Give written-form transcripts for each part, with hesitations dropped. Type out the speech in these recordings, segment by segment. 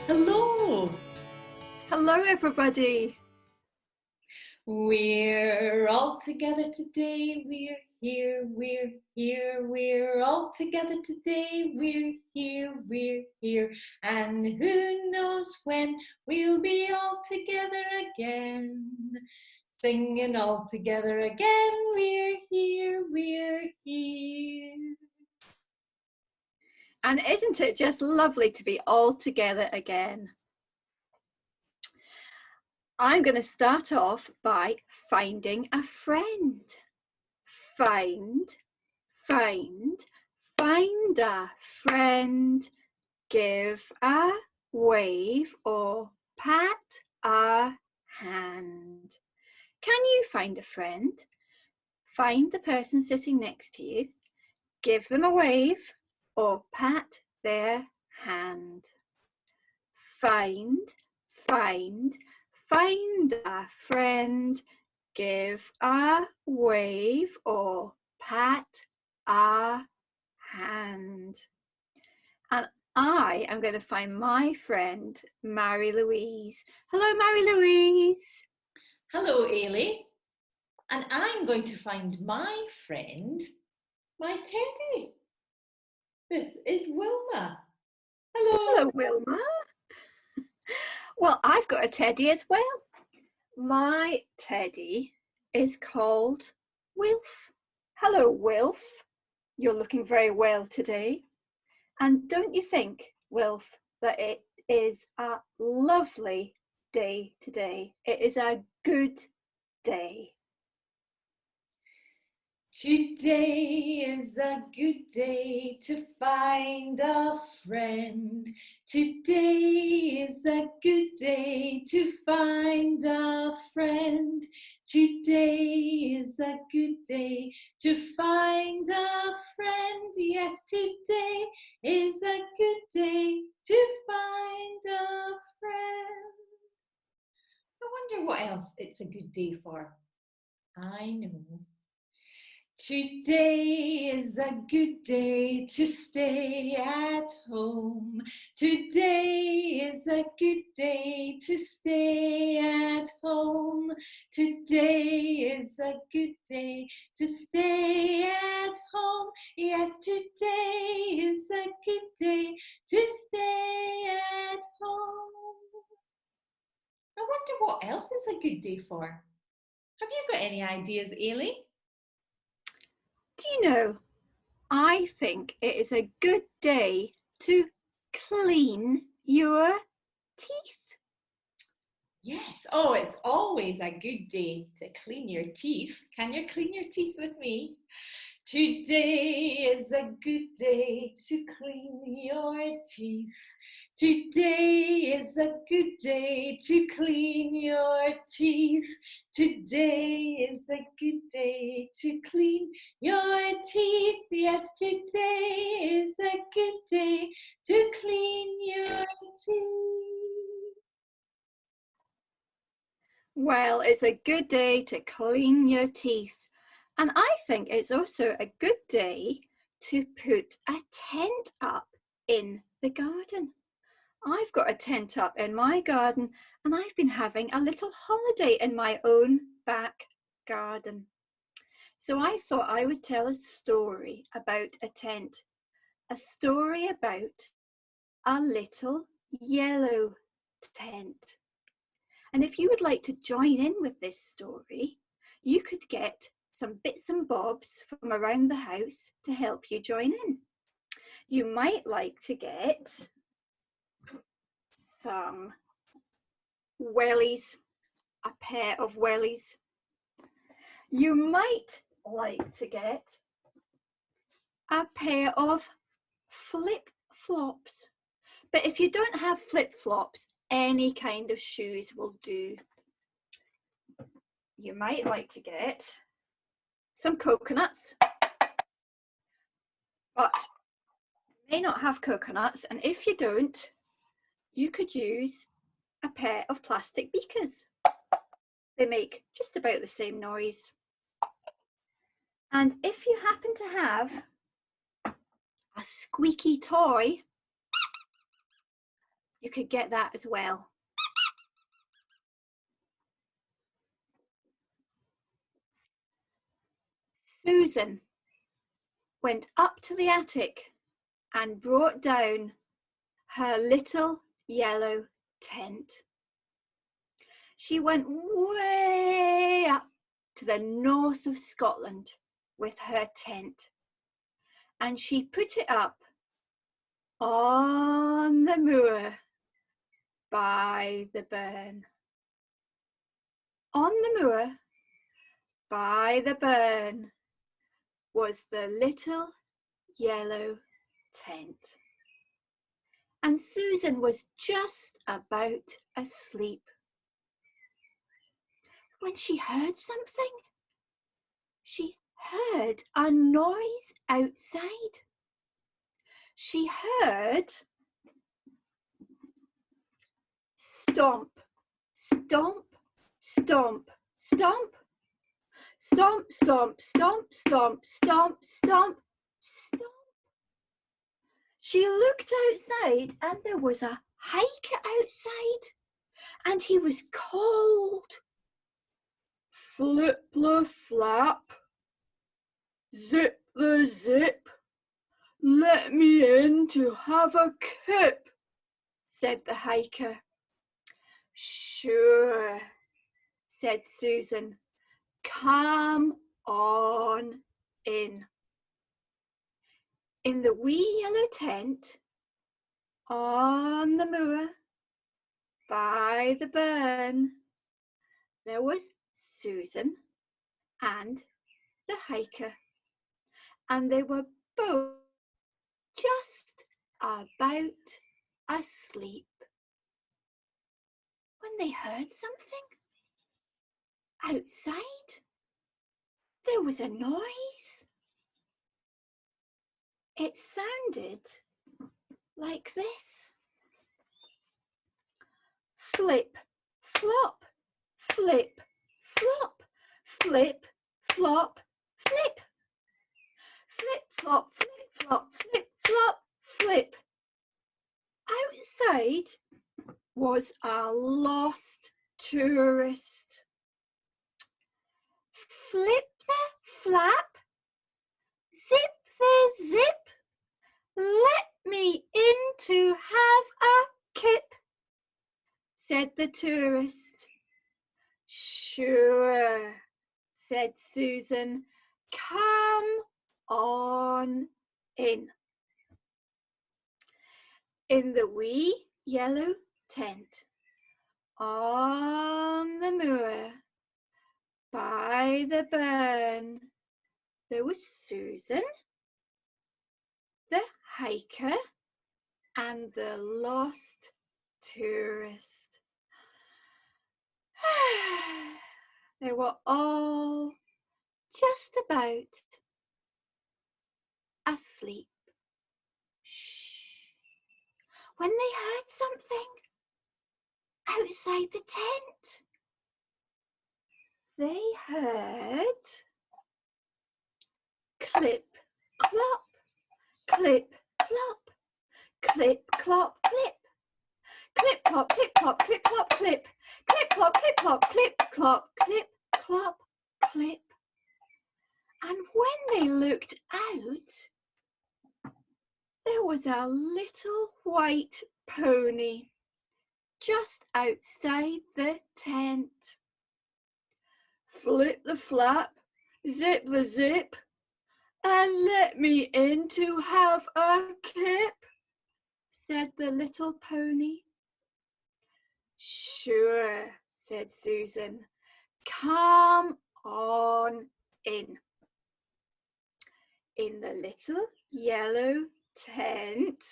Hello! Hello, everybody. We're all together today. We're here. We're all together today. We're here. And who knows when we'll be all together again. Singing all together again. We're here. And isn't it just lovely to be all together again? I'm going to start off by finding a friend. Find a friend. Give a wave or pat a hand. Can you find a friend? Find the person sitting next to you. Give them a wave or pat their hand. Find a friend. Give a wave or pat a hand. And I am going to find my friend, Louise. Hello, Louise. Hello, Ailie. And I'm going to find my friend, my teddy. This is Wilma. Hello. Hello, Wilma. Well, I've got a teddy as well. My teddy is called Wilf. Hello, Wilf. You're looking very well today. And don't you think, Wilf, that it is a lovely day today? It is a good day. Today is a good day to find a friend. Today is a good day to find a friend. Today is a good day to find a friend. Yes, today is a good day to find a friend. I wonder what else it's a good day for. I know. Today is a good day to stay at home. Today is a good day to stay at home. Today is a good day to stay at home. Yes, today is a good day to stay at home. I wonder what else is a good day for. Have you got any ideas, Ailie? Do you know, I think it is a good day to clean your teeth. Yes. Oh, it's always a good day to clean your teeth. Can you clean your teeth with me? Today is a good day to clean your teeth. Today is a good day to clean your teeth. Today is a good day to clean your teeth. Yes, today is a good day to clean your teeth. Well, it's a good day to clean your teeth. And I think it's also a good day to put a tent up in the garden. I've got a tent up in my garden and I've been having a little holiday in my own back garden. So I thought I would tell a story about a tent, a story about a little yellow tent. And if you would like to join in with this story, you could get some bits and bobs from around the house to help you join in. You might like to get some wellies, a pair of wellies. You might like to get a pair of flip-flops. But if you don't have flip-flops, any kind of shoes will do. You might like to get some coconuts, but you may not have coconuts, and if you don't, you could use a pair of plastic beakers. They make just about the same noise. And if you happen to have a squeaky toy, You could get that as well. Susan went up to the attic and brought down her little yellow tent. She went way up to the north of Scotland with her tent, and she put it up on the moor by the burn. On the moor by the burn was the little yellow tent, and Susan was just about asleep when she heard something. She heard a noise outside. She heard stomp, stomp, stomp, stomp, stomp, stomp, stomp, stomp, stomp, stomp, stomp. She looked outside and there was a hiker outside, and he was cold. Flip the flap, zip the zip, let me in to have a kip, said the hiker. Sure, said Susan. Come on in. In the wee yellow tent, on the moor, by the burn, there was Susan and the hiker, and they were both just about asleep when they heard something outside. There was a noise. It sounded like this. Flip, flop, flip, flop, flip, flop, flip. Flip, flop, flip, flop, flip, flop, flip. Outside was a lost tourist. Flip the flap, zip the zip, let me in to have a kip, said the tourist. Sure, said Susan. Come on in. In the wee yellow tent, on the moor, by the burn, there was Susan, the hiker, and the lost tourist. They were all just about asleep. Shh. When they heard something outside the tent, they heard clip, clop, clip, clop, clip, clop, clip, clip, clop, clip, clop, clip, clop, clip, clip, clop, clip, clop, clip, clop, clip, clop, clip. And when they looked out, there was a little white pony just outside the tent. Flip the flap, zip the zip, and let me in to have a kip, said the little pony. Sure, said Susan. Come on in. In the little yellow tent,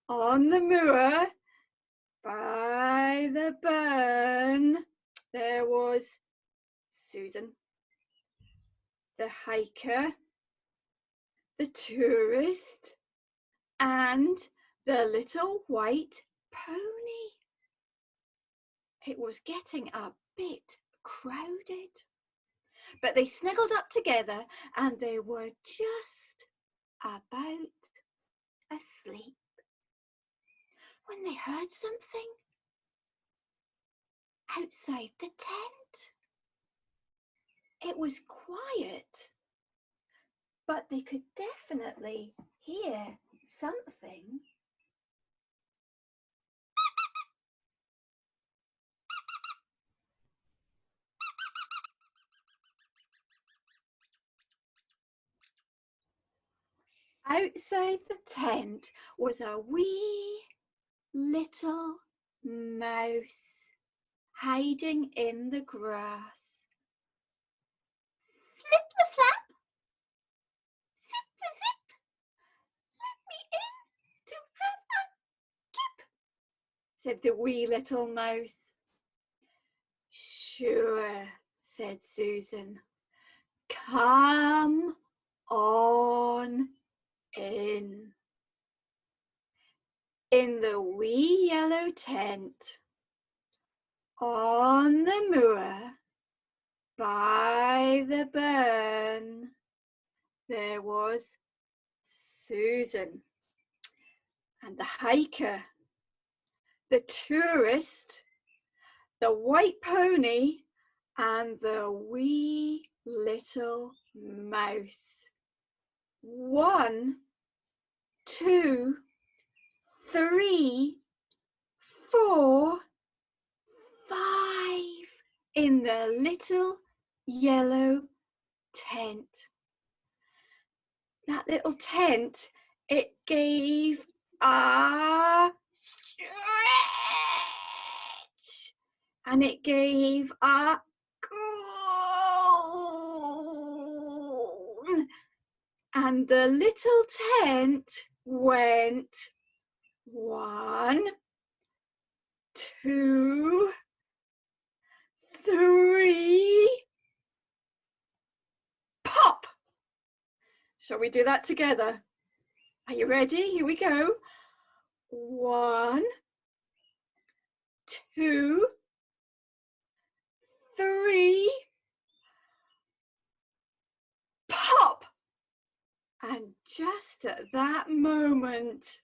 on the moor, by the burn, there was Susan, the hiker, the tourist, and the little white pony. It was getting a bit crowded, but they snuggled up together and they were just about asleep when they heard something outside the tent. It was quiet, but they could definitely hear something. Outside the tent was a wee little mouse hiding in the grass. Flip the flap, zip the zip, let me in to have a kip, said the wee little mouse. Sure, said Susan. Come on in. In the wee yellow tent, on the moor, by the burn, there was Susan and the hiker, the tourist, the white pony, and the wee little mouse. 1, 2, 3, 4, 5 in the little yellow tent. That little tent, it gave a stretch and it gave a groan, and the little tent went 1, 2, 3, pop. Shall we do that together? Are you ready? Here we go. 1, 2, 3, pop. And just at that moment,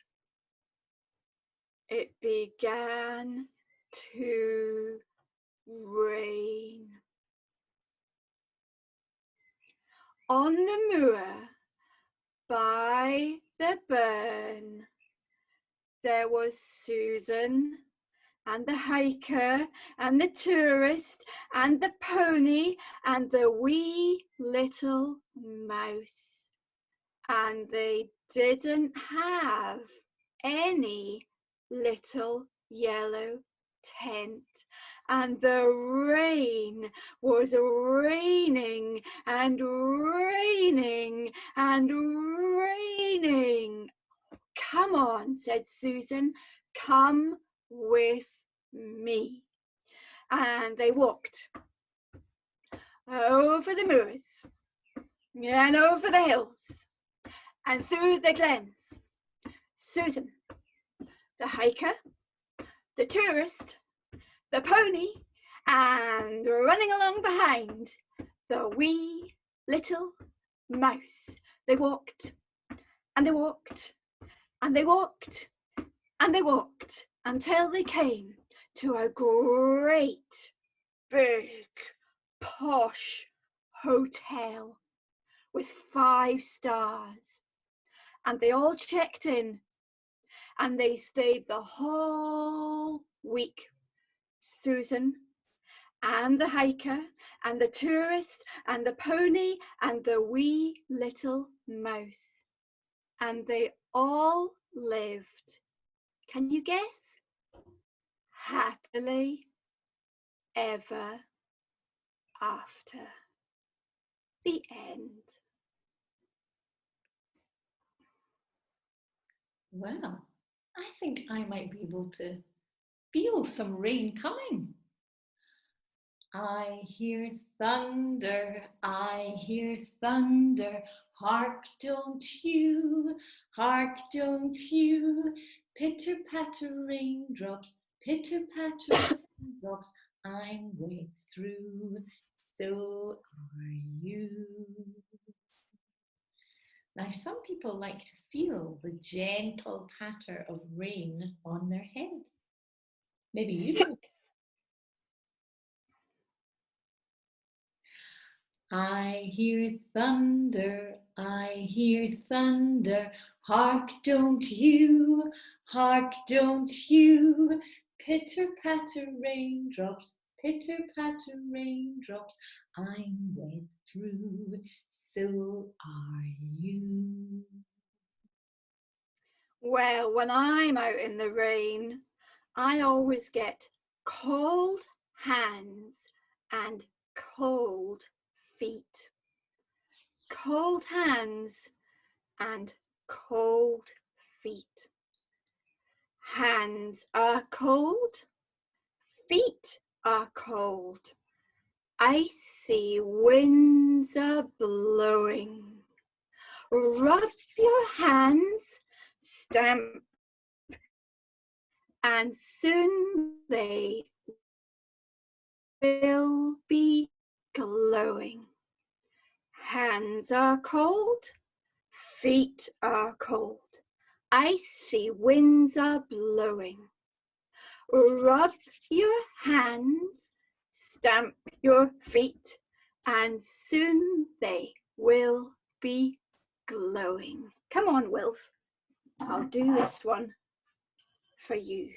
it began to rain. On the moor, by the burn, there was Susan and the hiker and the tourist and the pony and the wee little mouse. And they didn't have any little yellow tent, and the rain was raining and raining and raining. Come on, said Susan, come with me. And they walked over the moors and over the hills and through the glens. Susan, the hiker, the tourist, the pony, and running along behind, the wee little mouse. They walked and they walked and they walked and they walked until they came to a great big posh hotel with 5 stars. And they all checked in and they stayed the whole week. Susan and the hiker and the tourist and the pony and the wee little mouse. And they all lived, can you guess? Happily ever after. The end. Well, I think I might be able to feel some rain coming. I hear thunder, hark don't you, pitter patter raindrops, I'm wet through, so are you. Now, some people like to feel the gentle patter of rain on their head. Maybe you don't. I hear thunder, I hear thunder, hark don't you, pitter patter raindrops, pitter patter raindrops, I'm wet through, so are you. Well, when I'm out in the rain, I always get cold hands and cold feet. Cold hands and cold feet. Hands are cold, feet are cold. Icy winds are blowing. Rub your hands, stamp, and soon they will be glowing. Hands are cold, feet are cold. Icy winds are blowing. Rub your hands, stamp your feet, and soon they will be glowing. Come on, Wilf. I'll do this one for you.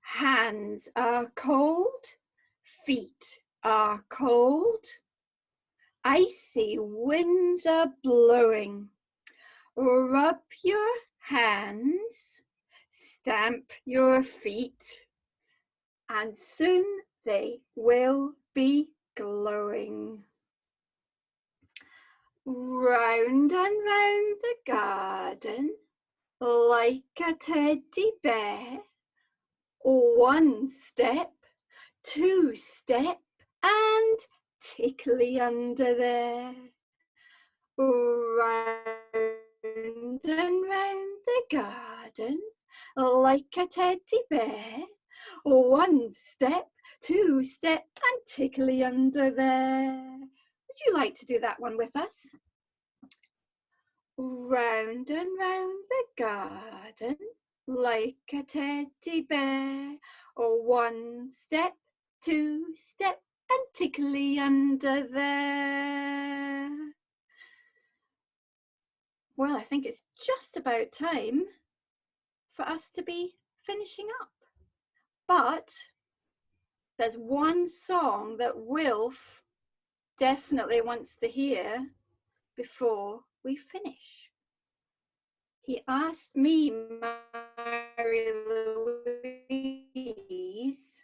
Hands are cold, feet are cold. Icy winds are blowing. Rub your hands, stamp your feet, and soon they will be glowing. Round and round the garden, like a teddy bear. One step, two step, and tickly under there. Round and round the garden, like a teddy bear. One step, two step, and tickly under there. Would you like to do that one with us? Round and round the garden, like a teddy bear. One step, two step, and tickly under there. Well, I think it's just about time for us to be finishing up. But there's one song that Wilf definitely wants to hear before we finish. He asked me, Mary Louise,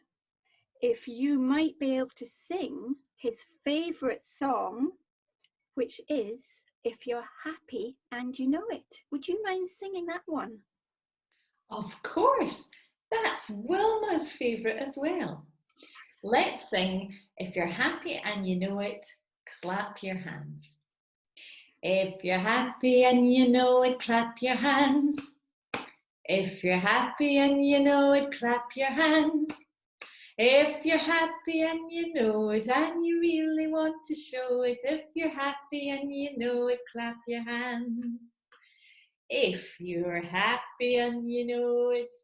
if you might be able to sing his favourite song, which is If You're Happy and You Know It. Would you mind singing that one? Of course, that's Wilma's favourite as well. Let's sing If You're Happy and You Know It, clap your hands. If you're happy and you know it, clap your hands. If you're happy and you know it, clap your hands. If you're happy and you know it and you really want to show it, if you're happy and you know it, clap your hands. If you're happy and you know it,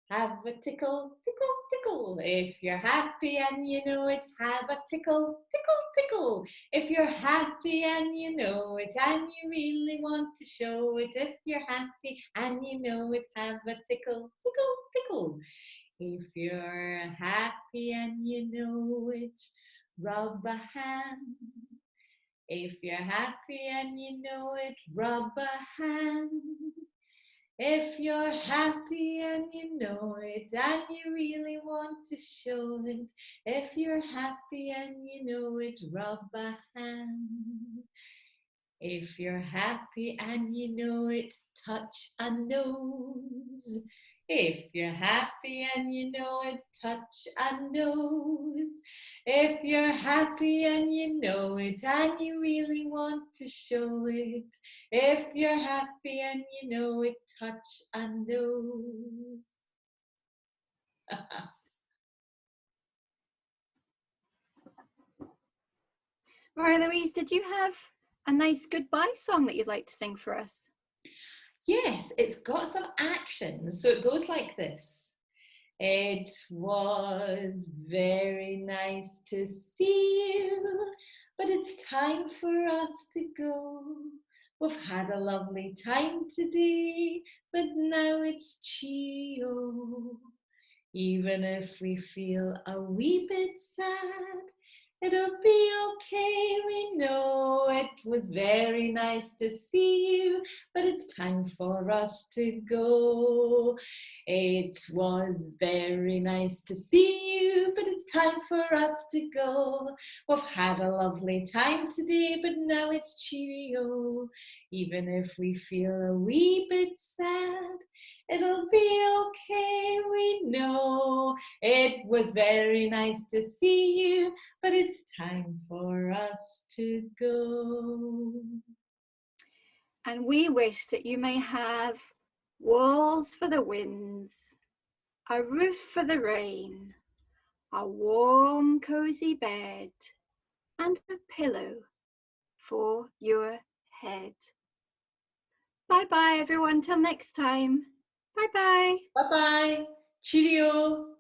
have a tickle, tickle, tickle. If you're happy and you know it, have a tickle, tickle, tickle. If you're happy and you know it and you really want to show it, if you're happy and you know it, have a tickle, tickle, tickle. If you're happy and you know it, rub a hand. If you're happy and you know it, rub a hand. If you're happy and you know it and you really want to show it, if you're happy and you know it, rub a hand. If you're happy and you know it, touch a nose. If you're happy and you know it, touch a nose. If you're happy and you know it and you really want to show it, if you're happy and you know it, touch a nose. Mary Louise, did you have a nice goodbye song that you'd like to sing for us? Yes, it's got some action. So it goes like this. It was very nice to see you, but it's time for us to go. We've had a lovely time today, but now it's cheerio. Even if we feel a wee bit sad, it'll be okay. We know it was very nice to see you, but it's time for us to go. It was very nice to see you, but it's time for us to go. We've had a lovely time today, but now it's cheerio. Even if we feel a wee bit sad, it'll be okay. We know it was very nice to see you, but it's time for us to go. And we wish that you may have walls for the winds, a roof for the rain, a warm, cozy bed, and a pillow for your head. Bye-bye, everyone. Till next time. Bye-bye. Bye-bye. Cheerio.